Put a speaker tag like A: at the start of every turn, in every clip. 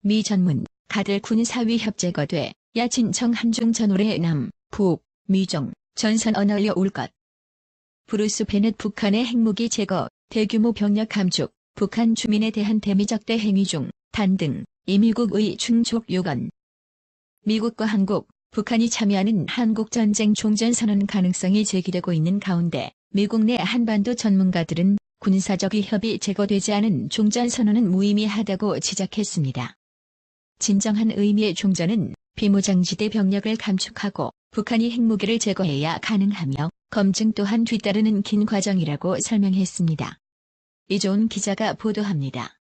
A: 미 전문 가들 군사위협 제거돼 야친청 한중 전월의 남, 북, 미중, 전선 얼려 올 것. 브루스 베넷 북한의 핵무기 제거, 대규모 병력 감축, 북한 주민에 대한 대미적대 행위 중, 단 등, 이 미국의 충족 요건. 미국과 한국, 북한이 참여하는 한국전쟁 종전선언 가능성이 제기되고 있는 가운데 미국 내 한반도 전문가들은 군사적 위협이 제거되지 않은 종전선언은 무의미하다고 지적했습니다. 진정한 의미의 종전은 비무장지대 병력을 감축하고 북한이 핵무기를 제거해야 가능하며 검증 또한 뒤따르는 긴 과정이라고 설명했습니다. 이조은 기자가 보도합니다.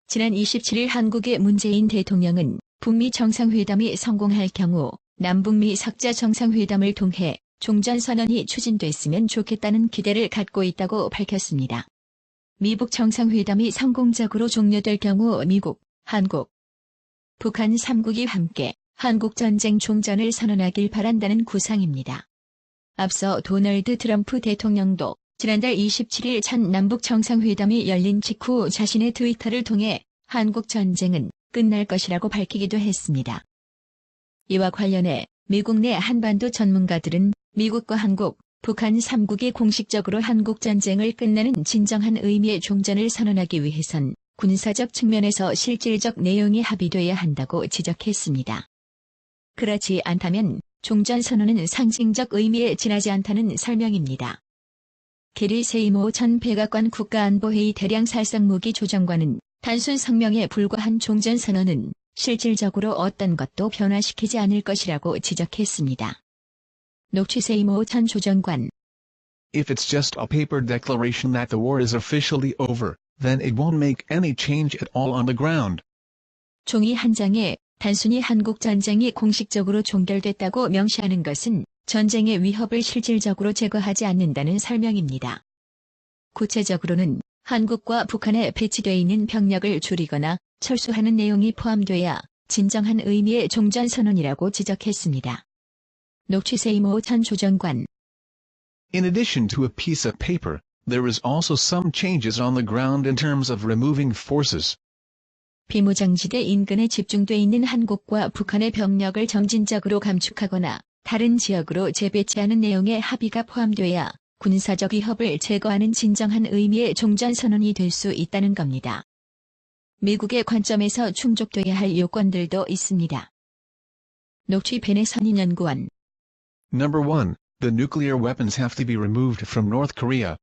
A: 지난 27일 한국의 문재인 대통령은 북미 정상회담이 성공할 경우 남북미 석자 정상회담을 통해 종전선언이 추진됐으면 좋겠다는 기대를 갖고 있다고 밝혔습니다. 미북 정상회담이 성공적으로 종료될 경우 미국, 한국, 북한 3국이 함께 한국전쟁 종전을 선언하길 바란다는 구상입니다. 앞서 도널드 트럼프 대통령도 지난달 27일 첫 남북 정상회담이 열린 직후 자신의 트위터를 통해 한국전쟁은 끝날 것이라고 밝히기도 했습니다. 이와 관련해 미국 내 한반도 전문가들은 미국과 한국, 북한 3국이 공식적으로 한국전쟁을 끝내는 진정한 의미의 종전을 선언하기 위해선 군사적 측면에서 실질적 내용이 합의돼야 한다고 지적했습니다. 그렇지 않다면 종전선언은 상징적 의미에 지나지 않다는 설명입니다. 게리 세이모 전 백악관 국가안보회의 대량살상무기 조정관은 단순 성명에 불과한 종전선언은 실질적으로 어떤 것도 변화시키지 않을 것이라고 지적했습니다. 녹취 세이모 전 조정관.
B: If it's just a paper declaration that the war is officially over, then it won't make any change at all on the ground.
A: 종이 한 장에 단순히 한국 전쟁이 공식적으로 종결됐다고 명시하는 것은 전쟁의 위협을 실질적으로 제거하지 않는다는 설명입니다. 구체적으로는 한국과 북한에 배치되어 있는 병력을 줄이거나 철수하는 내용이 포함돼야 진정한 의미의 종전선언이라고 지적했습니다. 녹취 세이모 전 조정관.
B: In addition to a piece of paper, there is also some changes on the ground in terms of removing forces.
A: 비무장지대 인근에 집중돼 있는 한국과 북한의 병력을 점진적으로 감축하거나 다른 지역으로 재배치하는 내용의 합의가 포함돼야 군사적 위협을 제거하는 진정한 의미의 종전선언이 될 수 있다는 겁니다. 미국의 관점에서 충족돼야 할 요건들도 있습니다. 녹취 베넷 선임연구원.
B: Number 1. The nuclear weapons have to be removed from North Korea.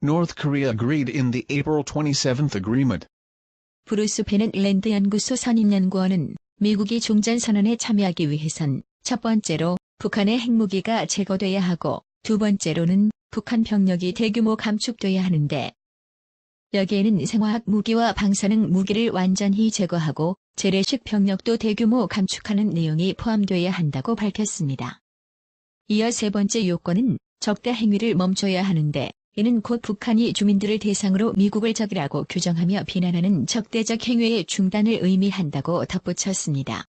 B: North Korea agreed in the April 27th agreement.
A: 브루스 베넷 랜드 연구소 선임연구원은 미국이 종전선언에 참여하기 위해선 첫 번째로 북한의 핵무기가 제거돼야 하고 두 번째로는 북한 병력이 대규모 감축돼야 하는데 여기에는 생화학 무기와 방사능 무기를 완전히 제거하고 재래식 병력도 대규모 감축하는 내용이 포함돼야 한다고 밝혔습니다. 이어 세 번째 요건은 적대 행위를 멈춰야 하는데 이는 곧 북한이 주민들을 대상으로 미국을 적이라고 규정하며 비난하는 적대적 행위의 중단을 의미한다고 덧붙였습니다.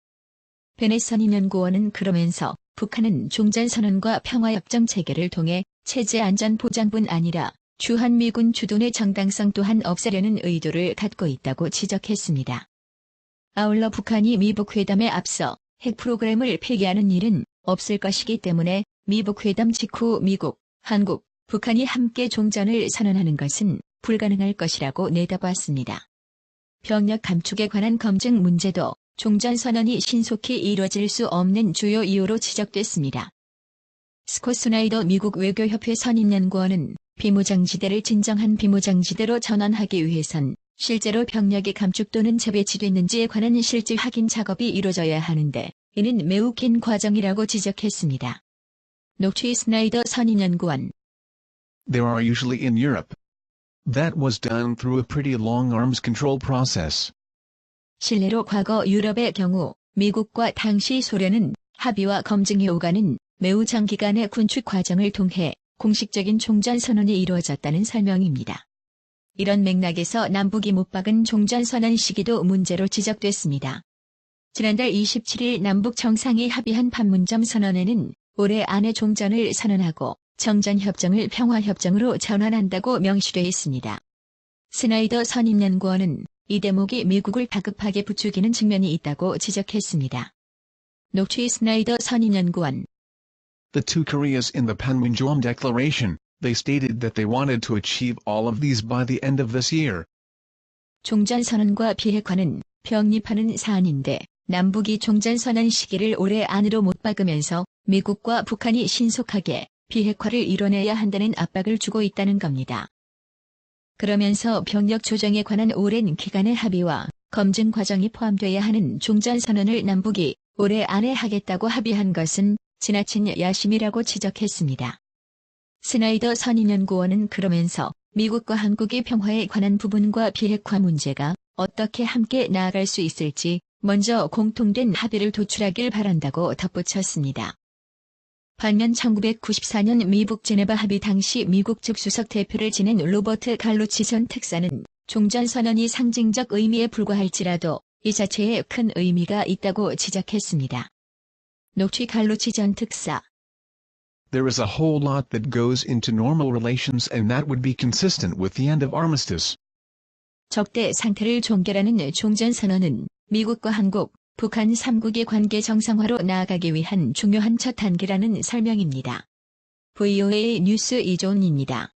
A: 베넷 선임연구원은 그러면서 북한은 종전선언과 평화협정 체결을 통해 체제 안전 보장뿐 아니라 주한미군 주둔의 정당성 또한 없애려는 의도를 갖고 있다고 지적했습니다. 아울러 북한이 미북회담에 앞서 핵 프로그램을 폐기하는 일은 없을 것이기 때문에 미북회담 직후 미국, 한국, 북한이 함께 종전을 선언하는 것은 불가능할 것이라고 내다봤습니다. 병력 감축에 관한 검증 문제도 종전선언이 신속히 이루어질 수 없는 주요 이유로 지적됐습니다. 스콧 스나이더 미국 외교협회 선임연구원은 비무장지대를 진정한 비무장지대로 전환하기 위해선 실제로 병력이 감축 또는 재배치됐는지에 관한 실질 확인 작업이 이루어져야 하는데 이는 매우 긴 과정이라고 지적했습니다. 녹취 스나이더 선임연구원.
B: They are usually in Europe. That was done through a pretty long arms control process.
A: 실례로 과거 유럽의 경우 미국과 당시 소련은 합의와 검증이 오가는 매우 장기간의 군축 과정을 통해 공식적인 종전선언이 이루어졌다는 설명입니다. 이런 맥락에서 남북이 못 박은 종전선언 시기도 문제로 지적됐습니다. 지난달 27일 남북 정상이 합의한 판문점 선언에는 올해 안에 종전을 선언하고 정전협정을 평화협정으로 전환한다고 명시돼 있습니다. 스나이더 선임연구원은 이 대목이 미국을 다급하게 부추기는 측면이 있다고 지적했습니다. 녹취 스나이더 선임연구원.
B: The two Koreas in the Panmunjom Declaration, they stated that they wanted to achieve all of these by the end of this year.
A: 종전선언과 비핵화는 병립하는 사안인데 남북이 종전선언 시기를 올해 안으로 못 박으면서 미국과 북한이 신속하게 비핵화를 이뤄내야 한다는 압박을 주고 있다는 겁니다. 그러면서 병력 조정에 관한 오랜 기간의 합의와 검증 과정이 포함돼야 하는 종전선언을 남북이 올해 안에 하겠다고 합의한 것은 지나친 야심이라고 지적했습니다. 스나이더 선임연구원은 그러면서 미국과 한국의 평화에 관한 부분과 비핵화 문제가 어떻게 함께 나아갈 수 있을지 먼저 공통된 합의를 도출하길 바란다고 덧붙였습니다. 반면 1994년 미북 제네바 합의 당시 미국 측 수석 대표를 지낸 로버트 갈로치 전 특사는 종전선언이 상징적 의미에 불과할지라도 이 자체에 큰 의미가 있다고 지적했습니다. 녹취 갈로치 전 특사.
B: There is a whole lot that goes into normal relations and that would be consistent with the end of armistice.
A: 적대 상태를 종결하는 종전선언은 미국과 한국, 북한 3국의 관계 정상화로 나아가기 위한 중요한 첫 단계라는 설명입니다. VOA 뉴스 이종입니다.